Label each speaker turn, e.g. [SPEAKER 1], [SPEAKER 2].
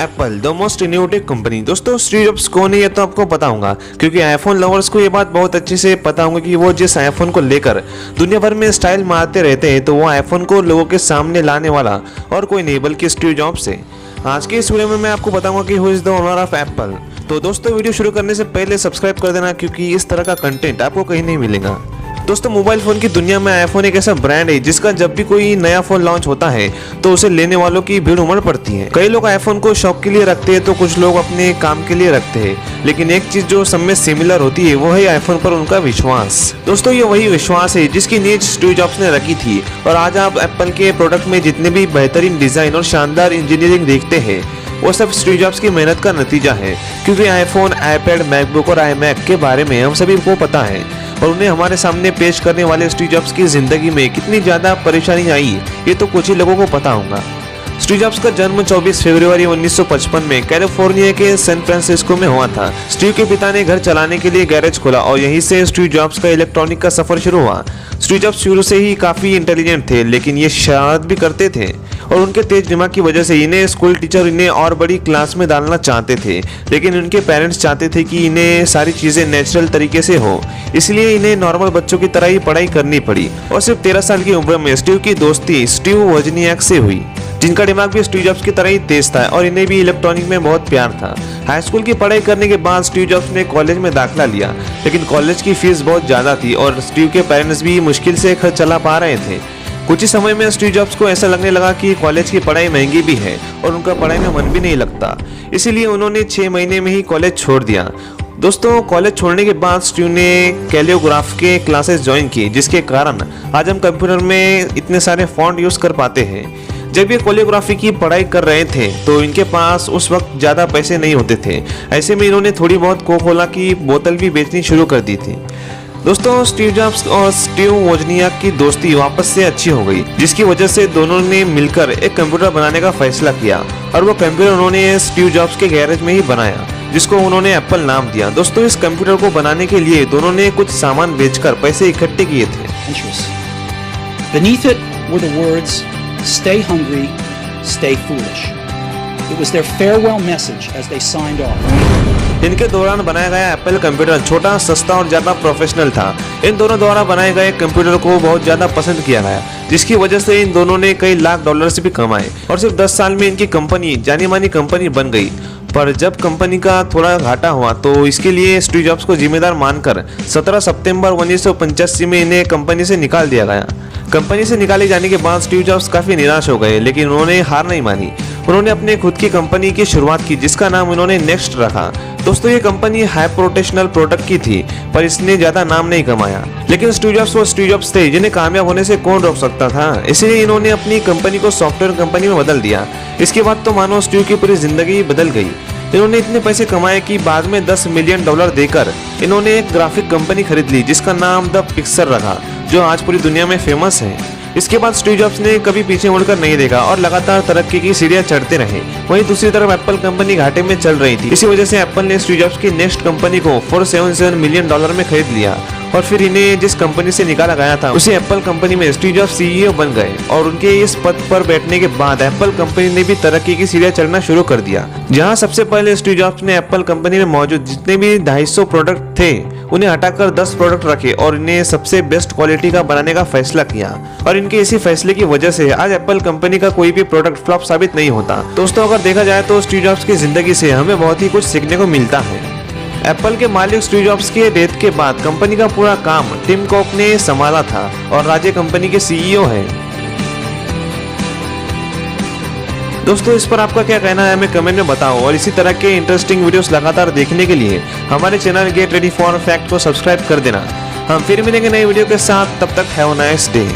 [SPEAKER 1] Apple the most innovative company. दोस्तों Steve jobs कौन है ये तो आपको पता होगा, क्योंकि आईफोन लवर्स को ये बात बहुत अच्छे से पता होगा कि वो जिस आईफोन को लेकर दुनिया भर में स्टाइल मारते रहते हैं तो वो आईफोन को लोगों के सामने लाने वाला और कोई नहीं बल्कि स्टीव जॉब्स है। आज के इस वीडियो में मैं आपको बताऊंगा कि who is the owner of Apple. तो दोस्तों वीडियो शुरू करने से पहले सब्सक्राइब कर देना, क्योंकि इस तरह का कंटेंट आपको कहीं नहीं मिलेगा। दोस्तों मोबाइल फ़ोन की दुनिया में आईफोन एक ऐसा ब्रांड है जिसका जब भी कोई नया फ़ोन लॉन्च होता है तो उसे लेने वालों की भीड़ उमड़ पड़ती है। कई लोग आईफोन को शौक के लिए रखते हैं तो कुछ लोग अपने काम के लिए रखते हैं, लेकिन एक चीज़ जो सब में सिमिलर होती है वो है आईफोन पर उनका विश्वास। दोस्तों ये वही विश्वास है जिसकी नींव स्टीव जॉब्स ने रखी थी, और आज आप एप्पल के प्रोडक्ट में जितने भी बेहतरीन डिज़ाइन और शानदार इंजीनियरिंग देखते हैं वो सब स्टीव जॉब्स की मेहनत का नतीजा है। क्योंकि आईफोन, आईपैड, मैकबुक और आईमैक के बारे में हम सभी को पता है, और उन्हें हमारे सामने पेश करने वाले स्टीव जॉब्स की जिंदगी में कितनी ज़्यादा परेशानी आई ये तो कुछ ही लोगों को पता होगा। स्टीव जॉब्स का जन्म 24 फरवरी 1955 में कैलिफोर्निया के सैन फ्रांसिस्को में हुआ था। स्टीव के पिता ने घर चलाने के लिए गैरेज खोला और यहीं से स्टीव जॉब्स का इलेक्ट्रॉनिक का सफर शुरू हुआ। स्टीव जॉब्स शुरू से ही काफ़ी इंटेलिजेंट थे, लेकिन ये शरारत भी करते थे, और उनके तेज दिमाग की वजह से इन्हें स्कूल टीचर इन्हें और बड़ी क्लास में डालना चाहते थे, लेकिन उनके पेरेंट्स चाहते थे कि इन्हें सारी चीज़ें नेचुरल तरीके से हो, इसलिए इन्हें नॉर्मल बच्चों की तरह ही पढ़ाई करनी पड़ी। और सिर्फ 13 साल की उम्र में स्टीव की दोस्ती स्टीव वोजनियाक से हुई, जिनका दिमाग भी स्टीव जॉब्स की तरह ही तेज था और इन्हें भी इलेक्ट्रॉनिक में बहुत प्यार था। हाई स्कूल की पढ़ाई करने के बाद स्टीव जॉब्स ने कॉलेज में दाखिला लिया, लेकिन कॉलेज की फीस बहुत ज़्यादा थी और स्टीव के पेरेंट्स भी मुश्किल से खर्च चला पा रहे थे। कुछ ही समय में स्टीव जॉब्स को ऐसा लगने लगा कि कॉलेज की पढ़ाई महंगी भी है और उनका पढ़ाई में मन भी नहीं लगता, इसीलिए उन्होंने 6 महीने में ही कॉलेज छोड़ दिया। दोस्तों कॉलेज छोड़ने के बाद स्टीव ने कैलियोग्राफ के क्लासेस ज्वाइन किए, जिसके कारण आज हम कंप्यूटर में इतने सारे फॉन्ट यूज़ कर पाते हैं। जब ये कोरियोग्राफी की पढ़ाई कर रहे थे तो इनके पास उस वक्त ज़्यादा पैसे नहीं होते थे, ऐसे में इन्होंने थोड़ी बहुत कोका-कोला की बोतल भी बेचनी शुरू कर दी थी। दोस्तों स्टीव जॉब्स और स्टीव वोजनियाक की दोस्ती वापस से अच्छी हो गई, जिसकी वजह से दोनों ने मिलकर एक कंप्यूटर बनाने का फैसला किया, और वो कंप्यूटर उन्होंने स्टीव जॉब्स के गैरेज में ही बनाया, जिसको उन्होंने एप्पल नाम दिया। दोस्तों इस कंप्यूटर को बनाने के लिए दोनों ने कुछ सामान बेचकर पैसे इकट्ठे किए थे।
[SPEAKER 2] Beneath it were the words, "Stay hungry, stay foolish." It was their farewell message as they signed off.
[SPEAKER 1] इनके दौरान बनाया गया एप्पल कंप्यूटर छोटा, सस्ता और ज़्यादा प्रोफेशनल था। इन दोनों द्वारा बनाए गए कंप्यूटर को बहुत ज़्यादा पसंद किया गया, जिसकी वजह से इन दोनों ने कई लाख डॉलर से भी कमाए, और सिर्फ 10 साल में इनकी कंपनी जानी मानी कंपनी बन गई। पर जब कंपनी का थोड़ा घाटा हुआ तो इसके लिए स्टीव जॉब्स को जिम्मेदार मानकर 17 सितंबर 1985 में इन्हें कंपनी से निकाल दिया गया। कंपनी से निकाले जाने के बाद स्टीव जॉब्स काफ़ी निराश हो गए, लेकिन उन्होंने हार नहीं मानी। उन्होंने अपने खुद की कंपनी की शुरुआत की, जिसका नाम उन्होंने नेक्स्ट रखा। दोस्तों ये कंपनी हाई प्रोटेक्शनल प्रोडक्ट की थी, पर इसने ज़्यादा नाम नहीं कमाया, लेकिन स्टीव जॉब्स वो स्टीव जॉब्स थे जिन्हें कामयाब होने से कौन रोक सकता था। इसलिए इन्होंने अपनी कंपनी को सॉफ्टवेयर कंपनी में बदल दिया। इसके बाद तो मानो स्टीव की पूरी जिंदगी बदल गई। इन्होंने इतने पैसे कमाए कि बाद में $10 मिलियन देकर इन्होंने एक ग्राफिक कंपनी खरीद ली, जिसका नाम द पिक्सर रखा, जो आज पूरी दुनिया में फेमस है। इसके बाद स्टीव जॉब्स ने कभी पीछे मुड़कर नहीं देखा और लगातार तरक्की की सीढ़ियां चढ़ते रहे। वहीं दूसरी तरफ एप्पल कंपनी घाटे में चल रही थी। इसी वजह से एप्पल ने स्टीव जॉब्स की नेक्स्ट कंपनी को $477 मिलियन में खरीद लिया, और फिर इन्हें जिस कंपनी से निकाला गया था उसी एप्पल कंपनी में स्टीव जॉब्स सीईओ बन गए। और उनके इस पद पर बैठने के बाद एप्पल कंपनी ने भी तरक्की की सीढ़ियां चढ़ना शुरू कर दिया। जहां सबसे पहले स्टीव जॉब्स ने एप्पल कंपनी में मौजूद जितने भी 250 प्रोडक्ट थे उन्हें हटाकर 10 प्रोडक्ट रखे और इन्हें सबसे बेस्ट क्वालिटी का बनाने का फैसला किया, और इनके इसी फैसले की वजह से आज एप्पल कंपनी का कोई भी प्रोडक्ट फ्लॉप साबित नहीं होता। दोस्तों अगर देखा जाए तो स्टीव जॉब्स की जिंदगी से हमें बहुत ही कुछ सीखने को मिलता है। एप्पल के मालिक स्टीव जॉब्स के डेथ के बाद कंपनी का पूरा काम टिम कुक ने संभाला था, और आज ये कंपनी के सीईओ हैं। दोस्तों इस पर आपका क्या कहना है हमें कमेंट में बताओ, और इसी तरह के इंटरेस्टिंग वीडियोस लगातार देखने के लिए हमारे channel get ready for fact को सब्सक्राइब कर देना। हम फिर मिलेंगे नई वीडियो के साथ, तब तक हैव अ नाइस डे।